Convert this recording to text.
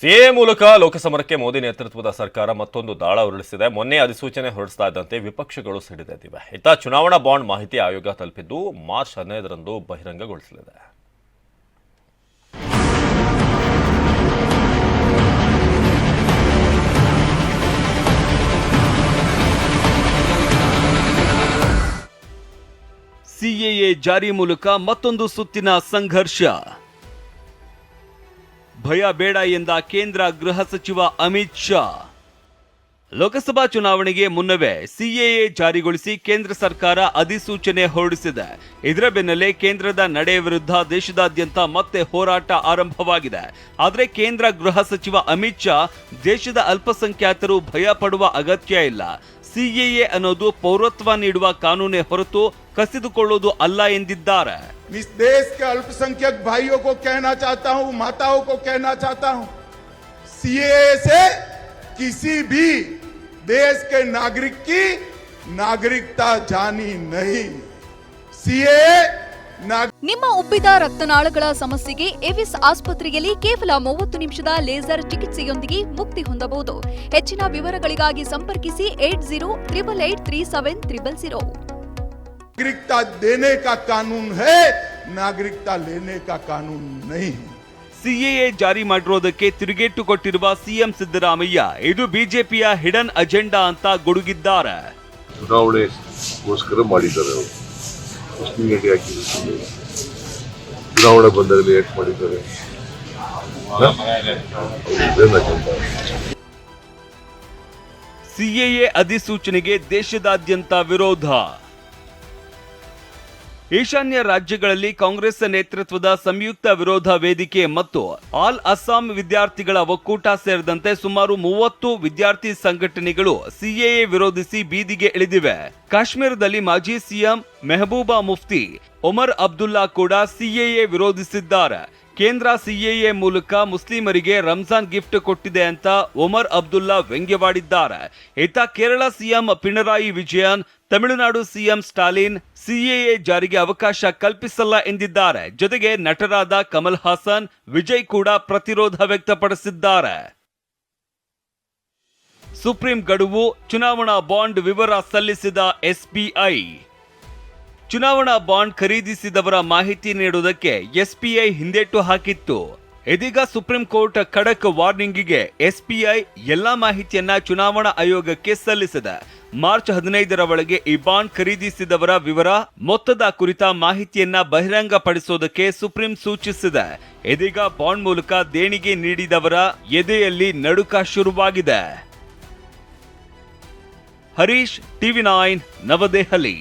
CAA ಮೂಲಕ ಲೋಕಸಮರಕ್ಕೆ ಮೋದಿ ನೇತೃತ್ವದ ಸರ್ಕಾರ ಮತ್ತೊಂದು ದಾಳ ಉರುಳಿಸಿದೆ. ಮೊನ್ನೆ ಅಧಿಸೂಚನೆ ಹೊರಡಿಸ್ತಾ ಇದ್ದಂತೆ ವಿಪಕ್ಷಗಳು ಸಿಡಿದೆದ್ದಿವೆ. ಇತ್ತ ಚುನಾವಣಾ ಬಾಂಡ್ ಮಾಹಿತಿ ಆಯೋಗ ತಲುಪಿದ್ದು ಮಾರ್ಚ್ 15ರಂದು ಬಹಿರಂಗಗೊಳಿಸಲಿದೆ. ಸಿಎಎ ಜಾರಿ ಮೂಲಕ ಮತ್ತೊಂದು ಸುತ್ತಿನ ಸಂಘರ್ಷ. ಭಯ ಬೇಡ ಎಂದ ಕೇಂದ್ರ ಗೃಹ ಸಚಿವ ಅಮಿತ್ ಶಾ. ಲೋಕಸಭಾ ಚುನಾವಣೆಗೆ ಮುನ್ನವೇ ಸಿಎಎ ಜಾರಿಗೊಳಿಸಿ ಕೇಂದ್ರ ಸರ್ಕಾರ ಅಧಿಸೂಚನೆ ಹೊರಡಿಸಿದೆ. ಇದರ ಬೆನ್ನಲ್ಲೇ ಕೇಂದ್ರದ ನಡೆ ವಿರುದ್ಧ ದೇಶದಾದ್ಯಂತ ಮತ್ತೆ ಹೋರಾಟ ಆರಂಭವಾಗಿದೆ. ಆದರೆ ಕೇಂದ್ರ ಗೃಹ ಸಚಿವ ಅಮಿತ್ ಶಾ ದೇಶದ ಅಲ್ಪಸಂಖ್ಯಾತರು ಭಯ ಪಡುವ ಅಗತ್ಯ ಇಲ್ಲ, ಸಿಎಎ ಅನ್ನೋದು ಪೌರತ್ವ ನೀಡುವ ಕಾನೂನೇ ಹೊರತು ಕಸಿದುಕೊಳ್ಳುವುದು ಅಲ್ಲ ಎಂದಿದ್ದಾರೆ. इस देश के अल्पसंख्यक भाइयों को कहना चाहता हूं, माताओं को कहना चाहता हूं, सीएए से किसी भी देश के नागरिक की नागरिकता जानी नहीं. सीएए ನಿಮ್ಮ ಉಬ್ಬಿದ ರಕ್ತನಾಳಗಳ ಸಮಸ್ಯೆಗೆ ಎವಿಸ್ ಆಸ್ಪತ್ರೆಯಲ್ಲಿ ಕೇವಲ 30 ನಿಮಿಷದ ಲೇಸರ್ ಚಿಕಿತ್ಸೆಯೊಂದಿಗೆ ಮುಕ್ತಿ ಹೊಂದಬಹುದು. ಹೆಚ್ಚಿನ ವಿವರಗಳಿಗಾಗಿ ಸಂಪರ್ಕಿಸಿ 8088837300. नागरिकता देने का कानून है, नागरिकता लेने का कानून नहीं. ಸಿಎಎ ಜಾರಿ ಮಾಡಿರೋದಕ್ಕೆ ತಿರುಗೇಟು ಕೊಟ್ಟಿರುವ ಸಿಎಂ ಸಿದ್ದರಾಮಯ್ಯ ಇದು ಬಿಜೆಪಿಯ ಹಿಡನ್ ಅಜೆಂಡಾ ಅಂತ ಗುಡುಗಿದ್ದಾರೆ. ಚುನಾವಣೆಗೋಸ್ಕರ ಮಾಡಿದ್ದಾರೆ ಅವರು, ಮುಸ್ಲಿಂ ಗಡಿ ಹಾಕಿದ್ದಾರೆ. ಚುನಾವಣೆ ಬಂದಲ್ಲಿ ಯಾಕೆ ಮಾಡಿದ್ದಾರೆ? ಸಿಎಎ ಅಧಿಸೂಚನೆಗೆ ದೇಶದಾದ್ಯಂತ ವಿರೋಧ. ಈಶಾನ್ಯ ರಾಜ್ಯಗಳಲ್ಲಿ ಕಾಂಗ್ರೆಸ್ ನೇತೃತ್ವದ ಸಂಯುಕ್ತ ವಿರೋಧ ವೇದಿಕೆ ಮತ್ತು ಆಲ್ ಅಸ್ಸಾಂ ವಿದ್ಯಾರ್ಥಿಗಳ ಒಕ್ಕೂಟ ಸೇರಿದಂತೆ ಸುಮಾರು 30 ವಿದ್ಯಾರ್ಥಿ ಸಂಘಟನೆಗಳು ಸಿಎಎ ವಿರೋಧಿಸಿ ಬೀದಿಗೆ ಇಳಿದಿವೆ. ಕಾಶ್ಮೀರದಲ್ಲಿ ಮಾಜಿ ಸಿಎಂ ಮೆಹಬೂಬಾ ಮುಫ್ತಿ ಒಮರ್ ಅಬ್ದುಲ್ಲಾ ಕೂಡ ಸಿಎಎ ವಿರೋಧಿಸಿದ್ದಾರೆ. ಕೇಂದ್ರ ಸಿಎಎ ಮೂಲಕ ಮುಸ್ಲಿಮರಿಗೆ ರಂಜಾನ್ ಗಿಫ್ಟ್ ಕೊಟ್ಟಿದೆ ಅಂತ ಒಮರ್ ಅಬ್ದುಲ್ಲಾ ವ್ಯಂಗ್ಯವಾಡಿದ್ದಾರೆ. ಇತ್ತ Kerala CM Pinarayi Vijayan, Tamil Nadu CM Stalin CAA ಜಾರಿಗೆ ಅವಕಾಶ ಕಲ್ಪಿಸಲ್ಲ ಎಂದಿದ್ದಾರೆ. ಜೊತೆಗೆ ನಟರಾದ ಕಮಲ್ ಹಾಸನ್, ವಿಜಯ್ ಕೂಡ ಪ್ರತಿರೋಧ ವ್ಯಕ್ತಪಡಿಸಿದ್ದಾರೆ. ಸುಪ್ರೀಂ ಗಡುವು ಚುನಾವಣಾ ಬಾಂಡ್ ವಿವರ ಸಲ್ಲಿಸಿದ ಎಸ್ಬಿಐ. ಚುನಾವಣಾ ಬಾಂಡ್ ಖರೀದಿಸಿದವರ ಮಾಹಿತಿ ನೀಡುವುದಕ್ಕೆ ಎಸ್ಬಿಐ ಹಿಂದೇಟು ಹಾಕಿತ್ತು. ಇದೀಗ ಸುಪ್ರೀಂ ಕೋರ್ಟ್ ಖಡಕ್ ವಾರ್ನಿಂಗಿಗೆ ಎಸ್ಬಿಐ ಎಲ್ಲಾ ಮಾಹಿತಿಯನ್ನ ಚುನಾವಣಾ ಆಯೋಗಕ್ಕೆ ಸಲ್ಲಿಸಿದೆ. ಮಾರ್ಚ್ 15ರ ಒಳಗೆ ಈ ಬಾಂಡ್ ಖರೀದಿಸಿದವರ ವಿವರ, ಮೊತ್ತದ ಕುರಿತ ಮಾಹಿತಿಯನ್ನ ಬಹಿರಂಗಪಡಿಸೋದಕ್ಕೆ ಸುಪ್ರೀಂ ಸೂಚಿಸಿದೆ. ಇದೀಗ ಬಾಂಡ್ ಮೂಲಕ ದೇಣಿಗೆ ನೀಡಿದವರ ಎದೆಯಲ್ಲಿ ನಡುಕ ಶುರುವಾಗಿದೆ. ಹರೀಶ್, ಟಿವಿ9 ನವದೆಹಲಿ.